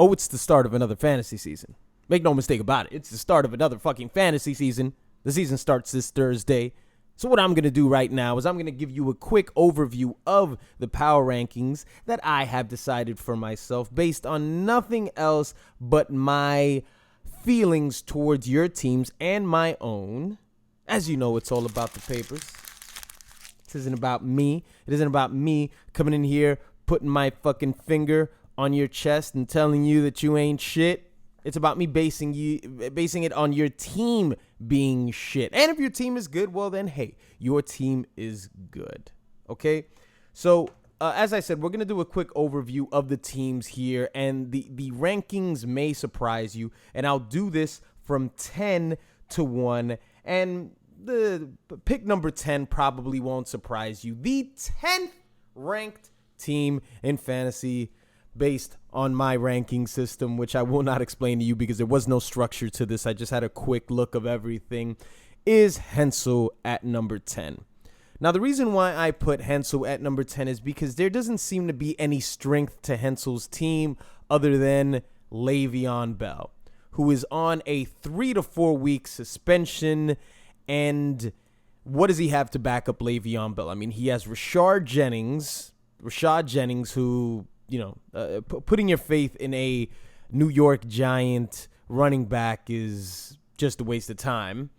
Oh, it's the start of another fantasy season. Make no mistake about it. It's the start of another fucking fantasy season. The season starts this Thursday. So what I'm going to do right now is I'm going to give you a quick overview of the power rankings that I have decided for myself based on nothing else but my feelings towards your teams and my own. As you know, it's all about the papers. This isn't about me. It isn't about me coming in here, putting my fucking finger on your chest and telling you that you ain't shit. It's about me basing it on your team being shit. And if your team is good, well then, hey, your team is good. Okay? So, as I said, we're going to do a quick overview of the teams here. And the rankings may surprise you. And I'll do this from 10 to 1. And the pick number 10 probably won't surprise you. The 10th ranked team in fantasy based on my ranking system, which I will not explain to you because there was no structure to this. I just had a quick look of everything, is Hensel at number 10. Now, the reason why I put Hensel at number 10 is because there doesn't seem to be any strength to Hensel's team other than Le'Veon Bell, who is on a 3 to 4 week suspension. And what does he have to back up Le'Veon Bell? I mean, he has Rashad Jennings, who, putting your faith in a New York Giant running back is just a waste of time.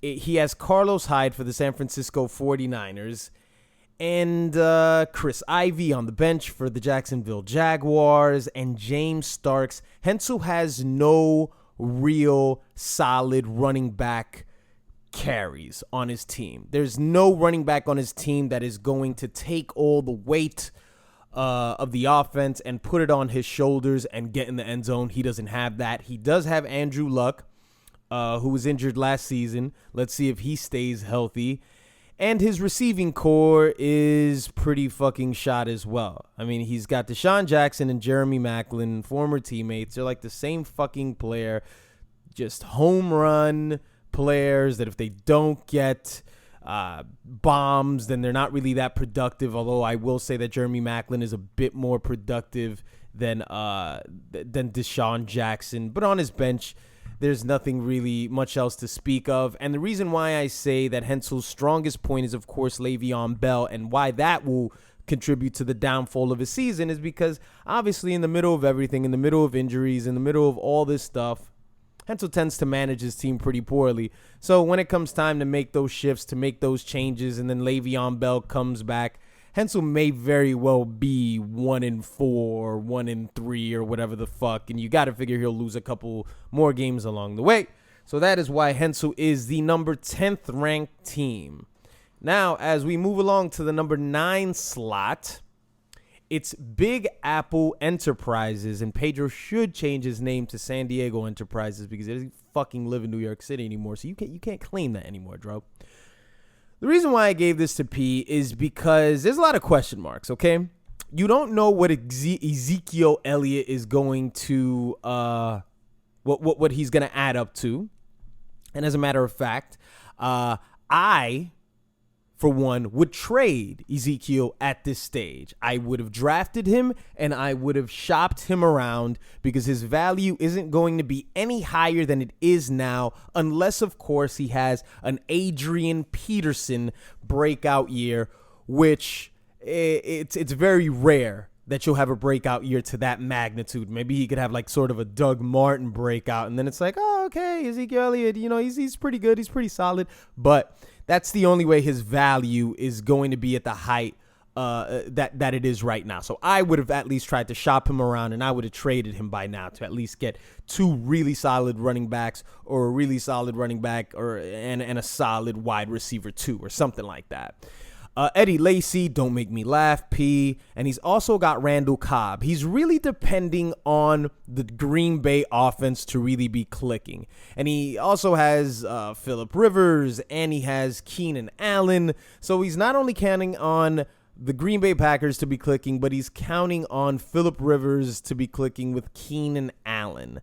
He has Carlos Hyde for the San Francisco 49ers and Chris Ivey on the bench for the Jacksonville Jaguars and James Starks. Hensel has no real solid running back carries on his team. There's no running back on his team that is going to take all the weight of the offense and put it on his shoulders and get in the end zone. He doesn't have that. He does have Andrew Luck, who was injured last season. Let's see if he stays healthy. And his receiving core is pretty fucking shot as well. I mean, he's got Deshaun Jackson and Jeremy Maclin, former teammates. They're like the same fucking player, just home run players that if they don't get bombs, then they're not really that productive. Although I will say that Jeremy Maclin is a bit more productive than Deshaun Jackson. But on his bench, there's nothing really much else to speak of. And the reason why I say that Hensel's strongest point is, of course, Le'Veon Bell, and why that will contribute to the downfall of his season is because obviously in the middle of everything, in the middle of injuries, in the middle of all this stuff, Hensel tends to manage his team pretty poorly. So when it comes time to make those shifts, to make those changes, and then Le'Veon Bell comes back, Hensel may very well be 1-4 or 1-3 or whatever the fuck. And you got to figure he'll lose a couple more games along the way. So that is why Hensel is the number 10th ranked team. Now, as we move along to the number 9 slot, it's Big Apple Enterprises, and Pedro should change his name to San Diego Enterprises because he doesn't fucking live in New York City anymore, so you can't claim that anymore, Dro. The reason why I gave this to P is because there's a lot of question marks, okay? You don't know what Ezekiel Elliott is going to, what he's going to add up to. And as a matter of fact, I, for one, would trade Ezekiel at this stage. I would have drafted him and I would have shopped him around because his value isn't going to be any higher than it is now, unless, of course, he has an Adrian Peterson breakout year, which it's very rare that you'll have a breakout year to that magnitude. Maybe he could have like sort of a Doug Martin breakout, and then it's like, oh, okay, Ezekiel Elliott, he's pretty good, he's pretty solid, but that's the only way his value is going to be at the height that it is right now. So I would have at least tried to shop him around, and I would have traded him by now to at least get 2 really solid running backs, or a really solid running back, and a solid wide receiver 2 or something like that. Eddie Lacy, don't make me laugh, P. And he's also got Randall Cobb. He's really depending on the Green Bay offense to really be clicking. And he also has Phillip Rivers, and he has Keenan Allen. So he's not only counting on the Green Bay Packers to be clicking, but he's counting on Phillip Rivers to be clicking with Keenan Allen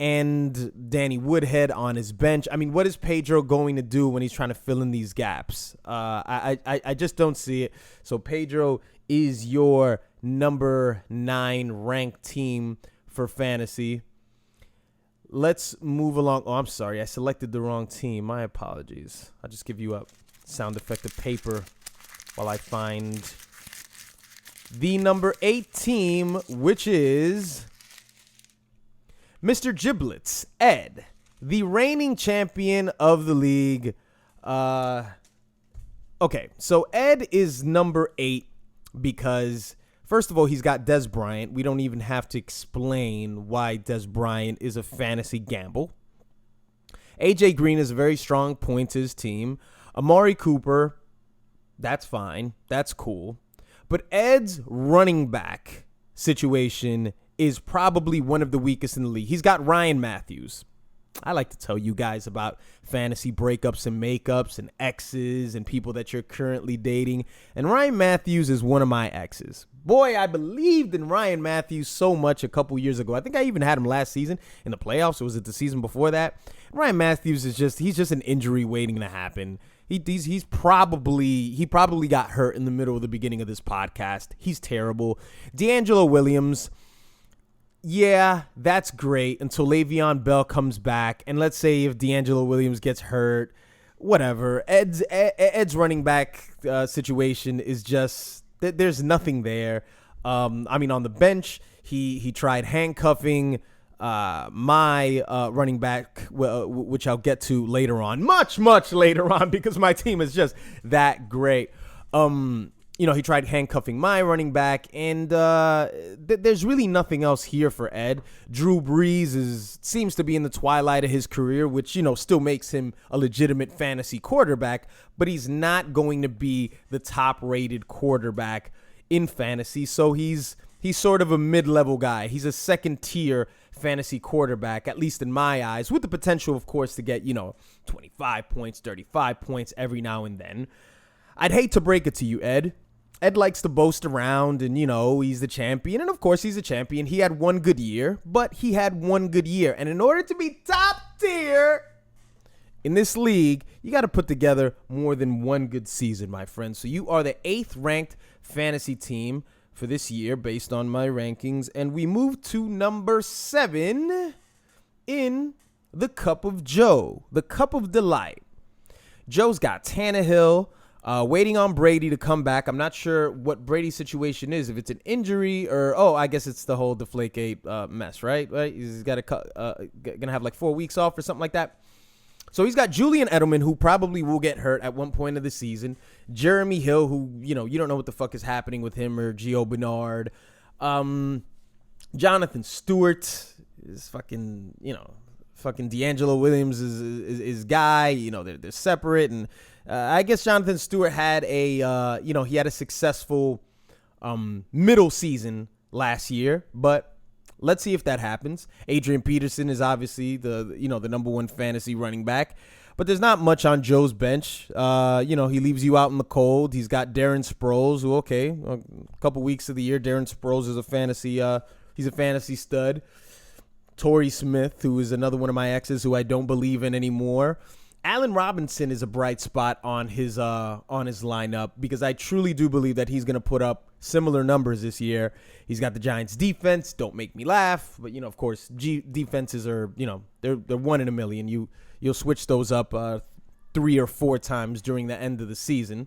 and Danny Woodhead on his bench. I mean, what is Pedro going to do when he's trying to fill in these gaps? I just don't see it. So Pedro is your number 9 ranked team for fantasy. Let's move along. Oh, I'm sorry. I selected the wrong team. My apologies. I'll just give you a sound effect of paper while I find the number 8 team, which is Mr. Giblets, Ed, the reigning champion of the league. Okay, so Ed is number 8 because, first of all, he's got Dez Bryant. We don't even have to explain why Dez Bryant is a fantasy gamble. AJ Green is a very strong point to his team. Amari Cooper, that's fine. That's cool. But Ed's running back situation is probably one of the weakest in the league. He's got Ryan Matthews. I like to tell you guys about fantasy breakups and makeups and exes and people that you're currently dating. And Ryan Matthews is one of my exes. Boy, I believed in Ryan Matthews so much a couple years ago. I think I even had him last season in the playoffs. Or was it the season before that? Ryan Matthews is he's just an injury waiting to happen. He probably got hurt in the middle of the beginning of this podcast. He's terrible. D'Angelo Williams, yeah, that's great until Le'Veon Bell comes back. And let's say if D'Angelo Williams gets hurt, whatever. Ed's running back situation is just, there's nothing there. On the bench, he tried handcuffing my running back, which I'll get to later on, much later on, because my team is just that great. He tried handcuffing my running back, and there's really nothing else here for Ed. Drew Brees seems to be in the twilight of his career, which, still makes him a legitimate fantasy quarterback, but he's not going to be the top-rated quarterback in fantasy, so he's sort of a mid-level guy. He's a second-tier fantasy quarterback, at least in my eyes, with the potential, of course, to get, 25 points, 35 points every now and then. I'd hate to break it to you, Ed. Ed likes to boast around and, he's the champion. And, of course, he's a champion. He had one good year, but he had one good year. And in order to be top tier in this league, you got to put together more than one good season, my friend. So you are the 8th ranked fantasy team for this year based on my rankings. And we move to number 7 in the Cup of Joe, the Cup of Delight. Joe's got Tannehill, waiting on Brady to come back. I'm not sure what Brady's situation is, if it's an injury or, I guess it's the whole Deflategate mess, right? He's got gonna have like 4 weeks off or something like that. So he's got Julian Edelman, who probably will get hurt at one point of the season. Jeremy Hill, who, you don't know what the fuck is happening with him, or Gio Bernard. Jonathan Stewart is fucking D'Angelo Williams is guy. They're separate. And I guess Jonathan Stewart had he had a successful middle season last year, but let's see if that happens. Adrian Peterson is obviously the number 1 fantasy running back, but there's not much on Joe's bench. He leaves you out in the cold. He's got Darren Sproles, who, a couple weeks of the year, Darren Sproles is he's a fantasy stud. Torrey Smith, who is another one of my exes who I don't believe in anymore. Allen Robinson is a bright spot on his lineup, because I truly do believe that he's going to put up similar numbers this year. He's got the Giants defense. Don't make me laugh. But, of course, defenses are, they're 1 in a million. You'll switch those up 3 or 4 times during the end of the season.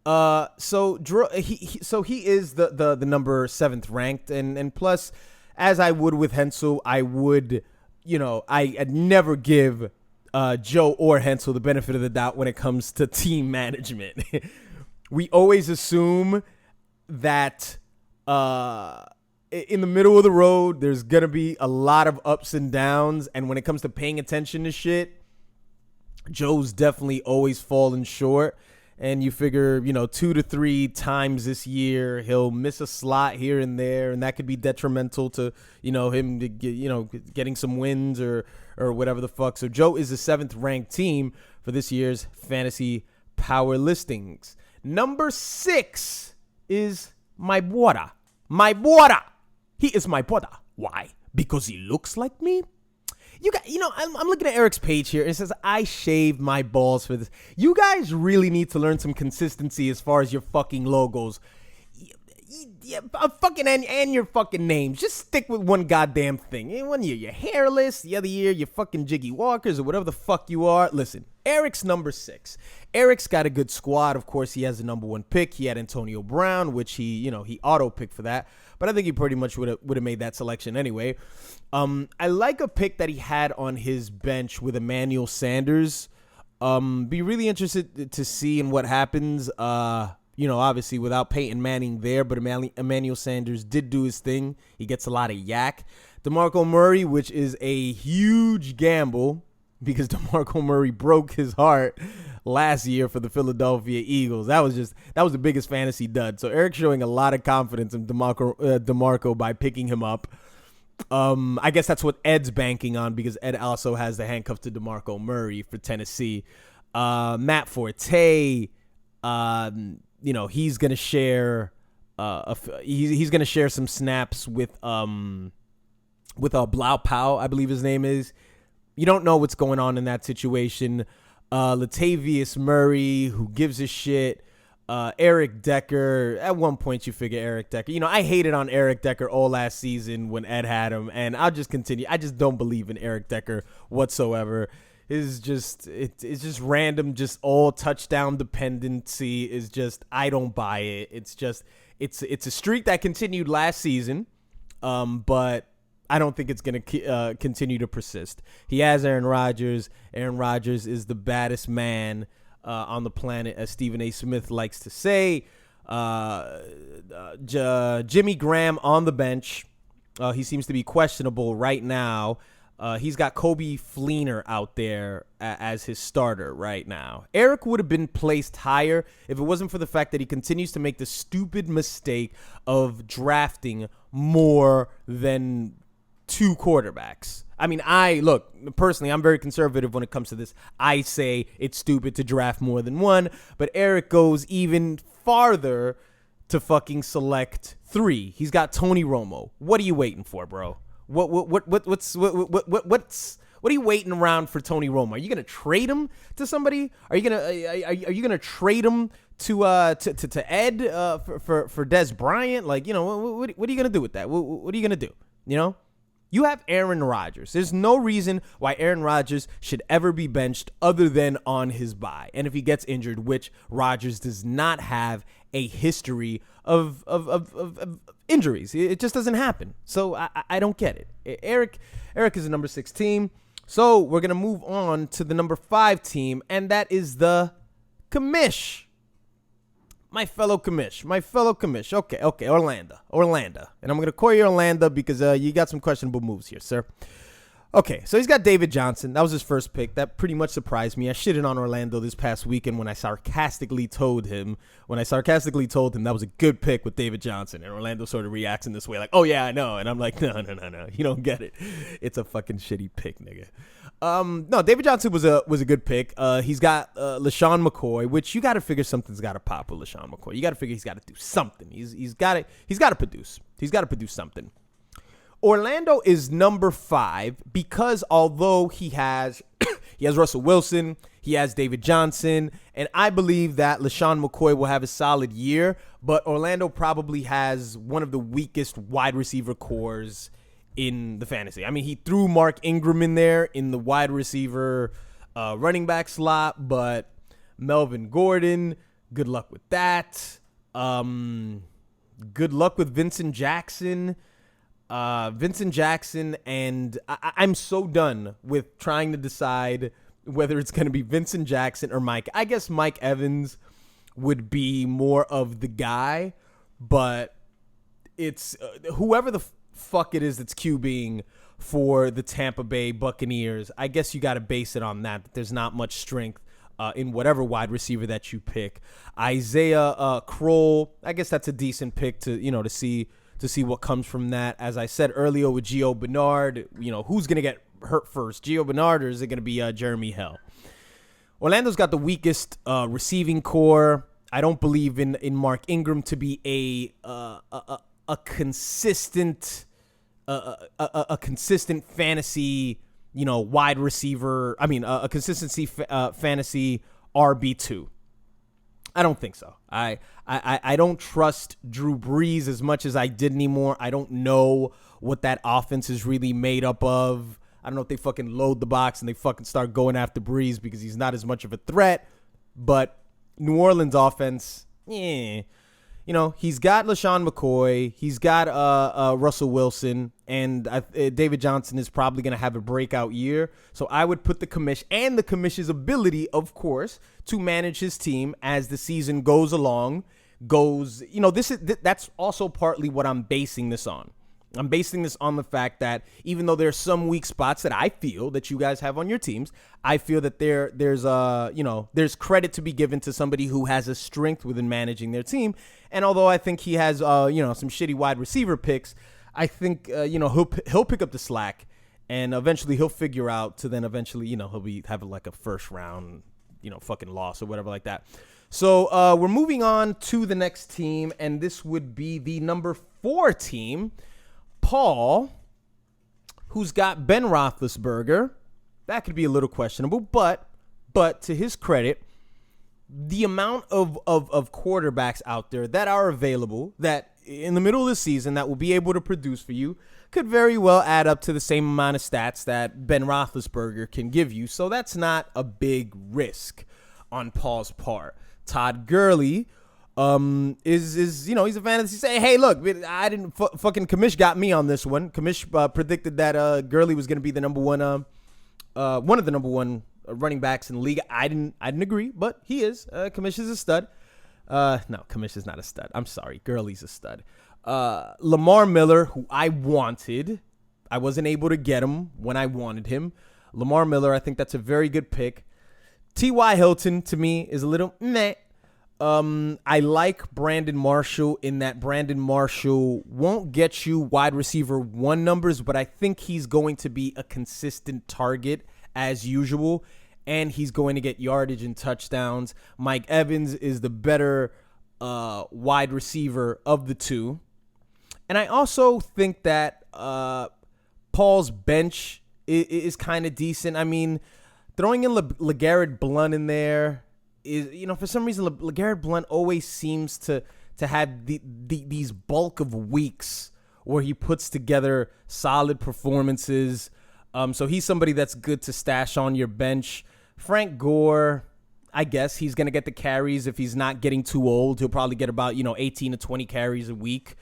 So he is the number 7th ranked. And plus, as I would with Hensel, I would, I'd never give Joe or Hensel the benefit of the doubt when it comes to team management. We always assume that in the middle of the road, there's going to be a lot of ups and downs. And when it comes to paying attention to shit, Joe's definitely always fallen short. And you figure, 2 to 3 times this year, he'll miss a slot here and there, and that could be detrimental to, him to get, getting some wins or whatever the fuck. So Joe is the 7th ranked team for this year's fantasy power listings. Number 6 is my brother. My brother. He is my brother. Why? Because he looks like me? I'm looking at Eric's page here, and it says, I shaved my balls for this. You guys really need to learn some consistency as far as your fucking logos. Yeah, fucking and your fucking names. Just stick with one goddamn thing. One year you're hairless, the other year you're fucking Jiggy Walkers or whatever the fuck you are. Listen, Eric's number 6. Eric's got a good squad. Of course, he has the number 1 pick. He had Antonio Brown, which he auto picked for that. But I think he pretty much would have made that selection anyway. I like a pick that he had on his bench with Emmanuel Sanders. Be really interested to see in what happens. Obviously without Peyton Manning there, but Emmanuel Sanders did do his thing. He gets a lot of yak. DeMarco Murray, which is a huge gamble because DeMarco Murray broke his heart last year for the Philadelphia Eagles. That was the biggest fantasy dud. So Eric's showing a lot of confidence in DeMarco by picking him up. I guess that's what Ed's banking on because Ed also has the handcuff to DeMarco Murray for Tennessee. Matt Forte, he's gonna share. He's gonna share some snaps with Blau Pau, I believe his name is. You don't know what's going on in that situation. Latavius Murray, who gives a shit. Eric Decker. At one point, you figure Eric Decker. I hated on Eric Decker all last season when Ed had him, and I'll just continue. I just don't believe in Eric Decker whatsoever. It's just random, just all touchdown dependency is just, I don't buy it. It's a streak that continued last season, but I don't think it's going to continue to persist. He has Aaron Rodgers. Aaron Rodgers is the baddest man on the planet, as Stephen A. Smith likes to say. Jimmy Graham on the bench. He seems to be questionable right now. He's got Coby Fleener out there as his starter right now. Eric would have been placed higher if it wasn't for the fact that he continues to make the stupid mistake of drafting more than 2 quarterbacks. I mean, personally, I'm very conservative when it comes to this. I say it's stupid to draft more than 1, but Eric goes even farther to fucking select 3. He's got Tony Romo. What are you waiting for, bro? What are you waiting around for Tony Romo? Are you gonna trade him to somebody? Are you gonna trade him to Ed for Dez Bryant? Like, what are you gonna do with that? What are you gonna do? You have Aaron Rodgers. There's no reason why Aaron Rodgers should ever be benched other than on his bye. And if he gets injured, which Rodgers does not have a history of injuries. It just doesn't happen. So I don't get it. Eric is the number 6 team. So we're going to move on to the number 5 team, and that is the Commish. My fellow Commish. Okay, Orlando. And I'm going to call you Orlando because you got some questionable moves here, sir. Okay, so he's got David Johnson. That was his first pick. That pretty much surprised me. I shitted on Orlando this past weekend when I sarcastically told him that was a good pick with David Johnson. And Orlando sort of reacts in this way like, oh, yeah, I know. And I'm like, no. You don't get it. It's a fucking shitty pick, nigga. No, David Johnson was a good pick. He's got LaShawn McCoy, which you got to figure something's got to pop with LaShawn McCoy. You got to figure he's got to do something. He's got to produce. He's got to produce something. Orlando is number 5 because although he has Russell Wilson, he has David Johnson, and I believe that LaShawn McCoy will have a solid year, but Orlando probably has one of the weakest wide receiver cores in the fantasy. I mean, he threw Mark Ingram in there in the wide receiver running back slot, but Melvin Gordon, good luck with that. Good luck with Vincent Jackson. And I'm so done with trying to decide whether it's going to be Vincent Jackson or Mike. I guess Mike Evans would be more of the guy, but it's whoever the fuck it is that's QBing for the Tampa Bay Buccaneers. I guess you got to base it on that there's not much strength in whatever wide receiver that you pick. Isaiah Kroll, I guess that's a decent pick to see what comes from that. As I said earlier with Gio Bernard, who's going to get hurt first, Gio Bernard, or is it going to be Jeremy Hill? Orlando's got the weakest receiving core. I don't believe in Mark Ingram to be a consistent fantasy, wide receiver. I mean, a consistency fantasy RB2. I don't think so. I don't trust Drew Brees as much as I did anymore. I don't know what that offense is really made up of. I don't know if they fucking load the box and they fucking start going after Brees because he's not as much of a threat. But New Orleans offense, you know, he's got LaShawn McCoy, he's got Russell Wilson, and David Johnson is probably going to have a breakout year. So I would put the commish and the commish's ability, of course, to manage his team as the season goes along. You know, that's also partly what I'm basing this on. I'm basing this on the fact that even though there's some weak spots that I feel that you guys have on your teams, I feel that there's credit to be given to somebody who has a strength within managing their team. And although I think he has some shitty wide receiver picks, I think he'll pick up the slack, and eventually he'll figure out to then eventually he'll be having like a first round fucking loss or whatever like that. So we're moving on to the next team, and this would be the number 4 team. Paul, who's got Ben Roethlisberger. That could be a little questionable, but to his credit, the amount of quarterbacks out there that are available that in the middle of the season that will be able to produce for you could very well add up to the same amount of stats that Ben Roethlisberger can give you. So that's not a big risk on Paul's part. Todd Gurley is he's a fantasy say, hey, look, I didn't fucking Kamish got me on this one. Kamish predicted that Gurley was going to be the number one one of the number one running backs in the league. I didn't agree, but he is. Kamish is a stud. No, Kamish is not a stud. I'm sorry, Gurley's a stud. Lamar Miller, who I wanted, I wasn't able to get him when I wanted him. Lamar Miller, I think that's a very good pick. T.Y. Hilton to me is a little meh. I like Brandon Marshall in that Brandon Marshall won't get you wide receiver 1 numbers, but I think he's going to be a consistent target as usual, and he's going to get yardage and touchdowns. Mike Evans is the better wide receiver of the two. And I also think that Paul's bench is kind of decent. I mean, throwing in LeGarrette Blount in there is, for some reason, LeGarrette Blount always seems to have these bulk of weeks where he puts together solid performances. So he's somebody that's good to stash on your bench. Frank Gore, I guess he's going to get the carries if he's not getting too old. He'll probably get about, 18 to 20 carries a week.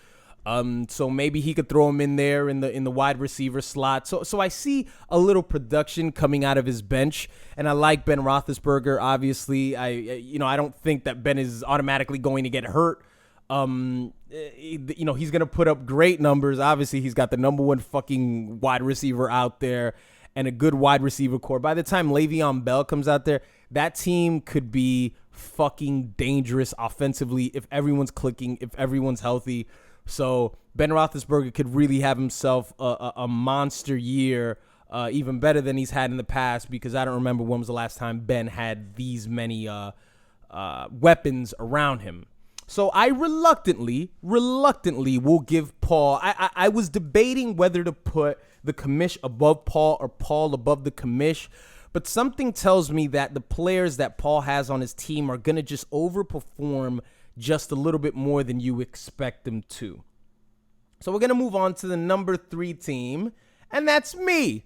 So maybe he could throw him in there in the wide receiver slot. So I see a little production coming out of his bench, and I like Ben Roethlisberger. Obviously, I don't think that Ben is automatically going to get hurt. He's going to put up great numbers. Obviously, he's got the number 1 fucking wide receiver out there and a good wide receiver core. By the time Le'Veon Bell comes out there, that team could be fucking dangerous offensively if everyone's clicking, if everyone's healthy. So Ben Roethlisberger could really have himself a monster year, even better than he's had in the past, because I don't remember when was the last time Ben had these many weapons around him. So I reluctantly will give Paul. I was debating whether to put the commish above Paul or Paul above the commish, but something tells me that the players that Paul has on his team are going to just overperform just a little bit more than you expect them to. So we're going to move on to the number 3 team, and that's me,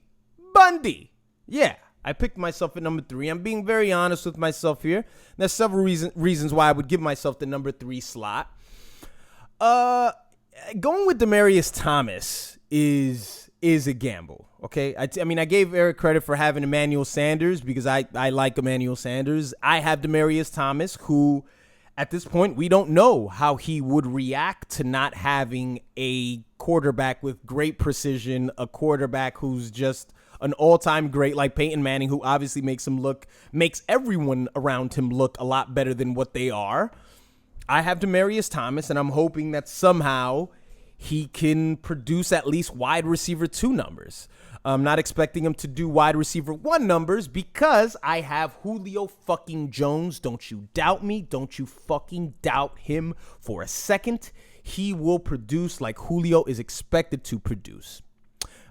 Bundy. Yeah, I picked myself at number 3. I'm being very honest with myself here. There's several reasons why I would give myself the number 3 slot. Going with Demaryius Thomas is a gamble, okay? I mean, I gave Eric credit for having Emmanuel Sanders because I like Emmanuel Sanders. I have Demaryius Thomas, who at this point, we don't know how he would react to not having a quarterback with great precision, a quarterback who's just an all-time great like Peyton Manning, who obviously makes everyone around him look a lot better than what they are. I have Demaryius Thomas, and I'm hoping that somehow he can produce at least wide receiver 2 numbers. I'm not expecting him to do wide receiver 1 numbers because I have Julio fucking Jones. Don't you doubt me. Don't you fucking doubt him for a second. He will produce like Julio is expected to produce.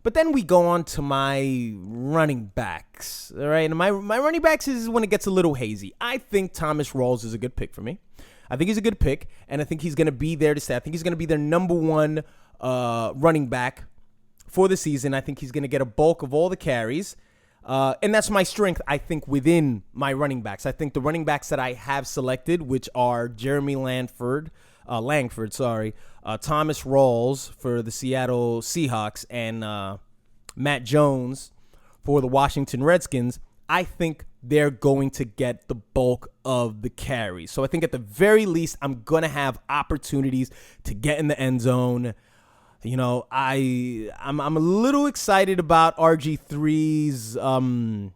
But then we go on to my running backs. All right. And my running backs is when it gets a little hazy. I think Thomas Rawls is a good pick for me. I think he's a good pick, and I think he's going to be there to stay. I think he's going to be their number one running back for the season. I think he's going to get a bulk of all the carries. And that's my strength, I think, within my running backs. I think the running backs that I have selected, which are Jeremy Langford, Thomas Rawls for the Seattle Seahawks, and Matt Jones for the Washington Redskins, I think they're going to get the bulk of the carries. So I think at the very least, I'm going to have opportunities to get in the end zone. You know, I'm a little excited about RG3's, about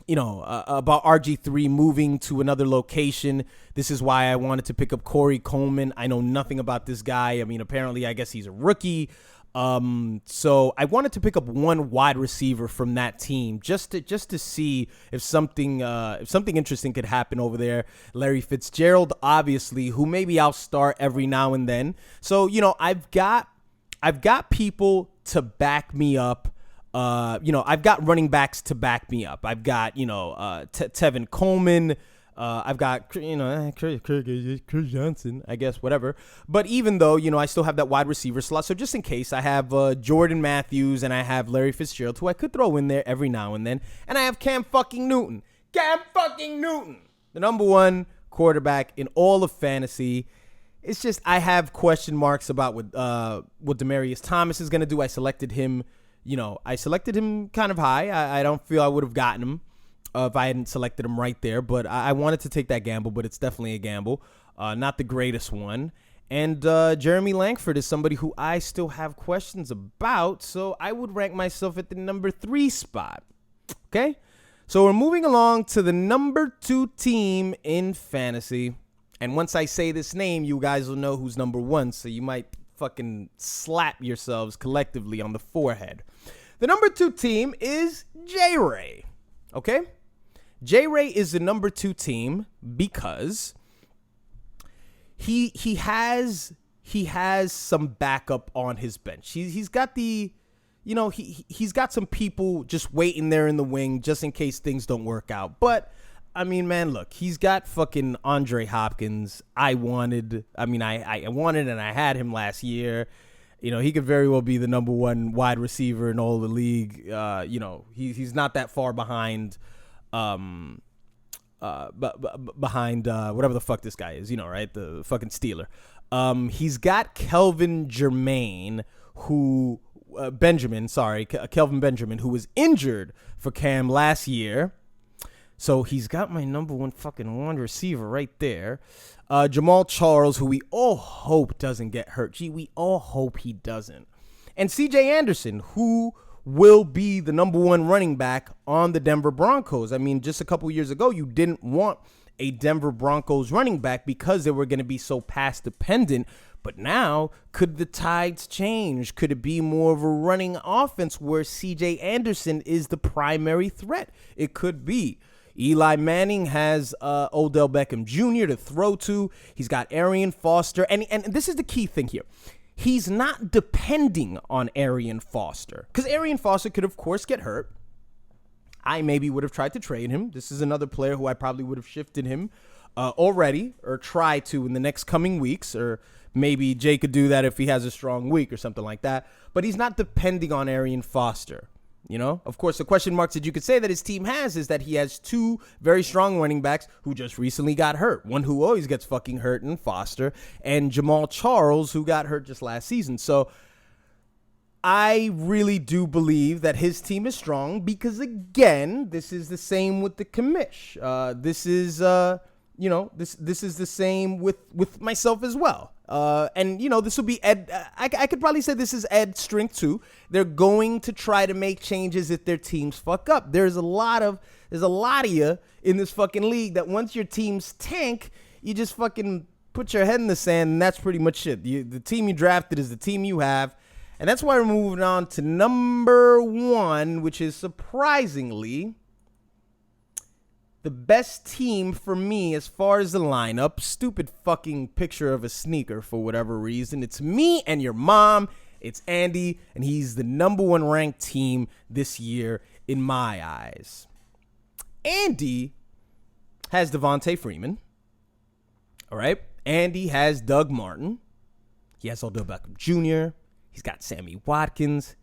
RG3 moving to another location. This is why I wanted to pick up Corey Coleman. I know nothing about this guy. I mean, apparently, I guess he's a rookie. So I wanted to pick up one wide receiver from that team just to see if something interesting could happen over there. Larry Fitzgerald, obviously, who maybe I'll start every now and then. So, you know, I've got people to back me up. I've got running backs to back me up. I've got, Tevin Coleman. I've got, Chris Johnson, I guess, whatever. But even though, I still have that wide receiver slot. So just in case, I have Jordan Matthews and I have Larry Fitzgerald, who I could throw in there every now and then. And I have Cam fucking Newton. The number one quarterback in all of fantasy. It's just I have question marks about what Demaryius Thomas is going to do. I selected him, kind of high. I don't feel I would have gotten him if I hadn't selected him right there. But I wanted to take that gamble, but it's definitely a gamble. Not the greatest one. And Jeremy Langford is somebody who I still have questions about. So I would rank myself at the number 3 spot. Okay? So we're moving along to the number 2 team in fantasy. And once I say this name, you guys will know who's number 1, so you might fucking slap yourselves collectively on the forehead. The number 2 team is J-Ray, okay? J-Ray is the number 2 team because he has some backup on his bench. He's got the, he's got some people just waiting there in the wing just in case things don't work out. But I mean, man, look, he's got fucking Andre Hopkins. I wanted and I had him last year. He could very well be the number 1 wide receiver in all the league. He's not that far behind, behind whatever the fuck this guy is, right? The fucking Steeler. He's got Kelvin Benjamin, who was injured for Cam last year. So he's got my number 1 fucking wide receiver right there. Jamal Charles, who we all hope doesn't get hurt. Gee, we all hope he doesn't. And C.J. Anderson, who will be the number 1 running back on the Denver Broncos. I mean, just a couple years ago, you didn't want a Denver Broncos running back because they were going to be so pass dependent. But now, could the tides change? Could it be more of a running offense where C.J. Anderson is the primary threat? It could be. Eli Manning has Odell Beckham Jr. to throw to. He's got Arian Foster. And this is the key thing here. He's not depending on Arian Foster. Because Arian Foster could, of course, get hurt. I maybe would have tried to trade him. This is another player who I probably would have shifted him already or try to in the next coming weeks. Or maybe Jay could do that if he has a strong week or something like that. But he's not depending on Arian Foster. Of course, the question marks that you could say that his team has is that he has 2 very strong running backs who just recently got hurt. One who always gets fucking hurt in Foster, and Jamal Charles, who got hurt just last season. So I really do believe that his team is strong because, again, this is the same with the commish. This is the same with myself as well. And this will be Ed. I could probably say this is Ed's strength too. They're going to try to make changes if their teams fuck up. There's a lot of you in this fucking league that once your teams tank, you just fucking put your head in the sand, and that's pretty much it. The team you drafted is the team you have, and that's why we're moving on to number 1, which is surprisingly the best team for me as far as the lineup. Stupid fucking picture of a sneaker for whatever reason. It's me and your mom. It's Andy, and he's the number 1 ranked team this year in my eyes. Andy has Devontae Freeman. All right. Andy has Doug Martin. He has Odell Beckham Jr. He's got Sammy Watkins.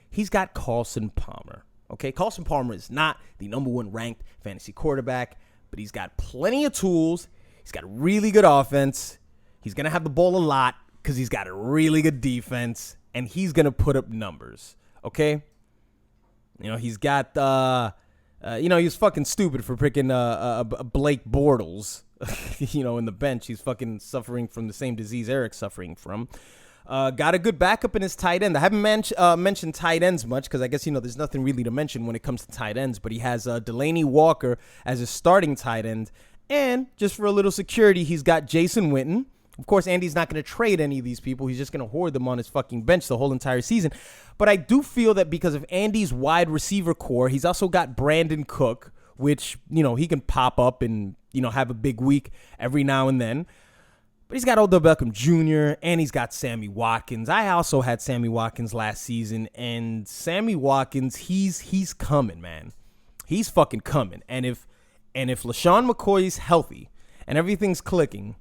He's got Carson Palmer. Okay, Carson Palmer is not the number one ranked fantasy quarterback, but he's got plenty of tools. He's got really good offense. He's going to have the ball a lot because he's got a really good defense, and he's going to put up numbers. Okay? He's got, he was fucking stupid for picking Blake Bortles, in the bench. He's fucking suffering from the same disease Eric's suffering from. Got a good backup in his tight end. I haven't mentioned tight ends much because I guess, there's nothing really to mention when it comes to tight ends. But he has Delaney Walker as his starting tight end. And just for a little security, he's got Jason Witten. Of course, Andy's not going to trade any of these people. He's just going to hoard them on his fucking bench the whole entire season. But I do feel that because of Andy's wide receiver core, he's also got Brandon Cook, which, he can pop up and, have a big week every now and then. But he's got Odell Beckham Jr. and he's got Sammy Watkins. I also had Sammy Watkins last season, and Sammy Watkins, he's coming, man. He's fucking coming. And if LaShawn McCoy's healthy and everything's clicking,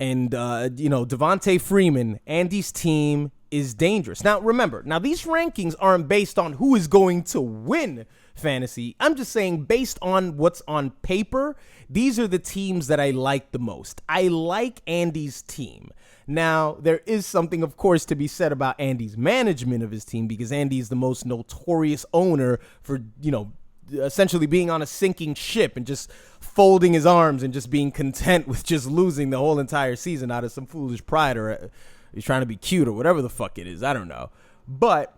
and Devontae Freeman, Andy's team is dangerous. Now remember, these rankings aren't based on who is going to win fantasy. I'm just saying based on what's on paper, these are the teams that I like the most. I like Andy's team. Now, there is something, of course, to be said about Andy's management of his team because Andy is the most notorious owner for, essentially being on a sinking ship and just folding his arms and just being content with just losing the whole entire season out of some foolish pride or he's trying to be cute or whatever the fuck it is. I don't know. But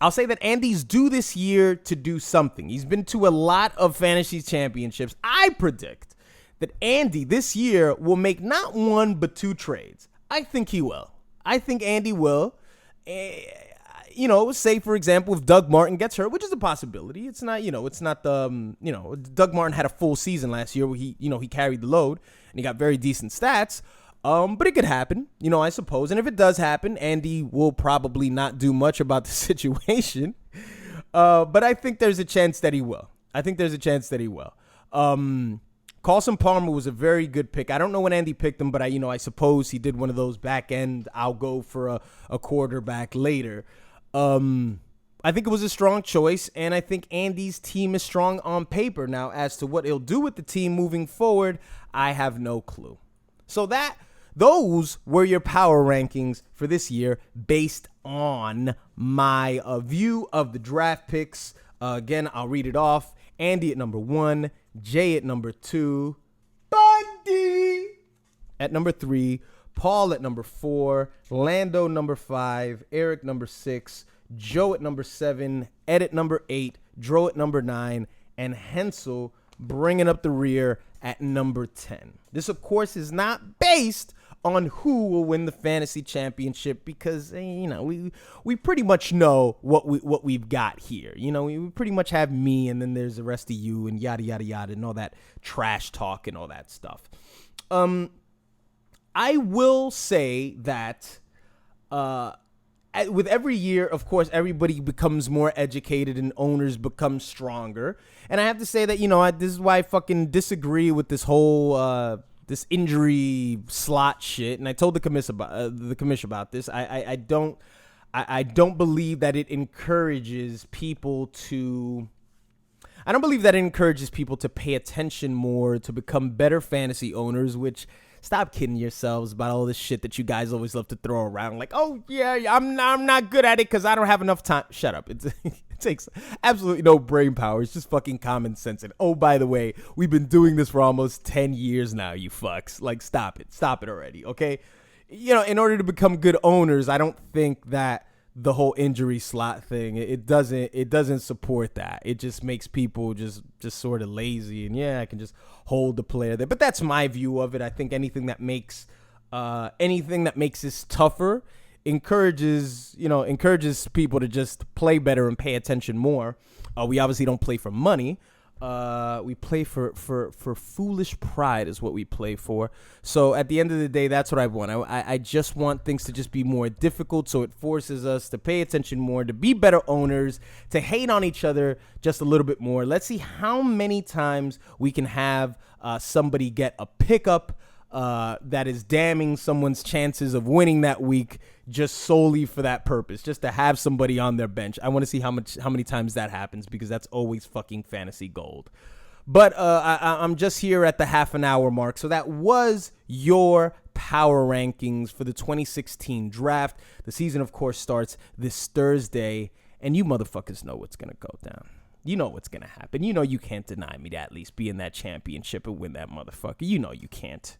I'll say that Andy's due this year to do something. He's been to a lot of fantasy championships. I predict that Andy this year will make not one but two trades. I think he will. I think Andy will. Say, for example, if Doug Martin gets hurt, which is a possibility. It's not, Doug Martin had a full season last year where he carried the load and he got very decent stats. But it could happen, I suppose. And if it does happen, Andy will probably not do much about the situation. But I think there's a chance that he will. Carson Palmer was a very good pick. I don't know when Andy picked him, but I suppose he did one of those back end, I'll go for a quarterback later. I think it was a strong choice, and I think Andy's team is strong on paper. Now, as to what he'll do with the team moving forward, I have no clue. So those were your power rankings for this year based on my view of the draft picks. Again, I'll read it off. Andy at number 1, Jay at number 2, Bundy at number 3, Paul at number 4, Lando number 5, Eric number 6, Joe at number 7, Ed at number 8, Dro at number 9, and Hensel bringing up the rear at number 10. This, of course, is not based on who will win the fantasy championship because, we pretty much know what we've got here. We pretty much have me and then there's the rest of you and yada, yada, yada and all that trash talk and all that stuff. I will say that with every year, of course, everybody becomes more educated and owners become stronger. And I have to say that, this is why I fucking disagree with this whole this injury slot shit. And I told the commish about this. I don't believe that it encourages people to. I don't believe that it encourages people to pay attention more, to become better fantasy owners, which. Stop kidding yourselves about all this shit that you guys always love to throw around. Like, oh, yeah, I'm not good at it because I don't have enough time. Shut up. It takes absolutely no brain power. It's just fucking common sense. And, oh, by the way, we've been doing this for almost 10 years now, you fucks. Like, stop it. Stop it already, okay? In order to become good owners, I don't think that the whole injury slot thing, it doesn't support that. It just makes people just sort of lazy and I can just hold the player there. But that's my view of it. I think anything that makes this tougher encourages people to just play better and pay attention more. We obviously don't play for money. We play for foolish pride is what we play for. So at the end of the day, that's what I want. I just want things to just be more difficult. So it forces us to pay attention more, to be better owners, to hate on each other just a little bit more. Let's see how many times we can have somebody get a pickup that is damning someone's chances of winning that week just solely for that purpose, just to have somebody on their bench. I want to see how many times that happens, because that's always fucking fantasy gold. But I'm just here at the half an hour mark. So that was your power rankings for the 2016 draft. The season, of course, starts this Thursday, and you motherfuckers know what's going to go down. You know what's going to happen. You know you can't deny me to at least be in that championship and win that motherfucker. You know you can't.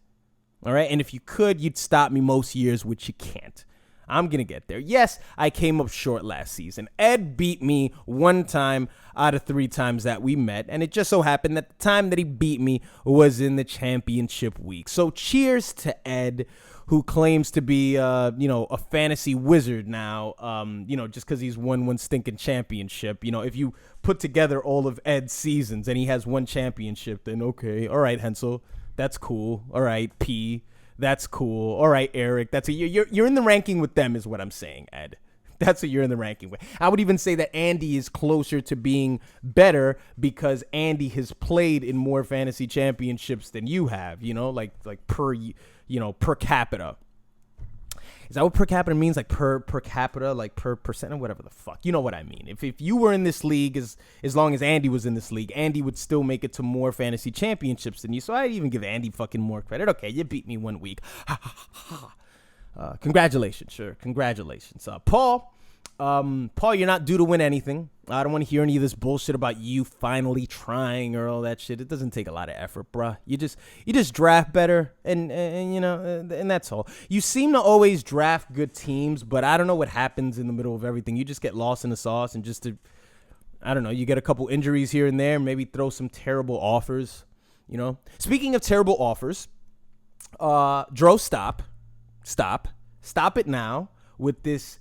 All right? And if you could, you'd stop me most years, which you can't. I'm going to get there. Yes, I came up short last season. Ed beat me one time out of 3 times that we met, and it just so happened that the time that he beat me was in the championship week. So cheers to Ed, who claims to be, a fantasy wizard now, just because he's won one stinking championship. You know, if you put together all of Ed's seasons and he has one championship, then okay, all right, Hensel, that's cool. All right, P, that's cool. All right, Eric, you're in the ranking with them, is what I'm saying, Ed. That's what you're in the ranking with. I would even say that Andy is closer to being better because Andy has played in more fantasy championships than you have, like per capita. Is that what per capita means? Like per capita, like per percent, or whatever the fuck. You know what I mean. If you were in this league, as long as Andy was in this league, Andy would still make it to more fantasy championships than you. So I'd even give Andy fucking more credit. Okay, you beat me one week. Congratulations, sure. Congratulations. Paul, you're not due to win anything. I don't want to hear any of this bullshit about you finally trying or all that shit. It doesn't take a lot of effort, bruh. You just draft better, and that's all. You seem to always draft good teams, but I don't know what happens in the middle of everything. You just get lost in the sauce, and you get a couple injuries here and there, maybe throw some terrible offers, Speaking of terrible offers, Dro, stop it now with this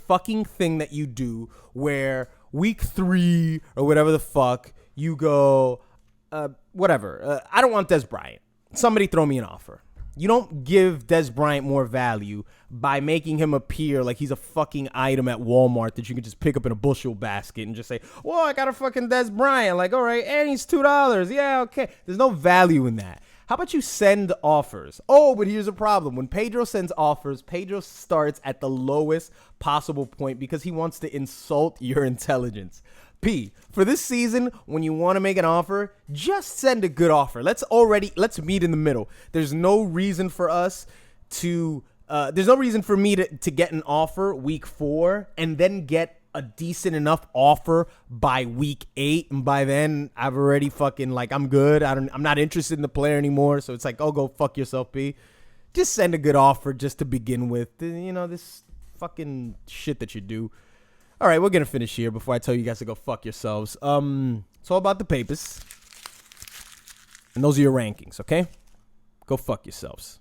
fucking thing that you do where week 3 or whatever the fuck you go, whatever. I don't want Des Bryant. Somebody throw me an offer. You don't give Des Bryant more value by making him appear like he's a fucking item at Walmart that you can just pick up in a bushel basket and just say, well, I got a fucking Des Bryant. Like, all right, and he's $2. Yeah, okay. There's no value in that. How about you send offers? Oh, but here's a problem. When Pedro sends offers, Pedro starts at the lowest possible point because he wants to insult your intelligence. P, for this season, when you want to make an offer, just send a good offer. Let's meet in the middle. There's no reason for us to, there's no reason for me to get an offer week 4 and then get a decent enough offer by week 8, and by then I've already fucking I'm good. I'm not interested in the player anymore. So it's like, oh, go fuck yourself, B. Just send a good offer just to begin with. This fucking shit that you do. All right, we're gonna finish here before I tell you guys to go fuck yourselves. It's all about the papers, and those are your rankings. Okay, go fuck yourselves.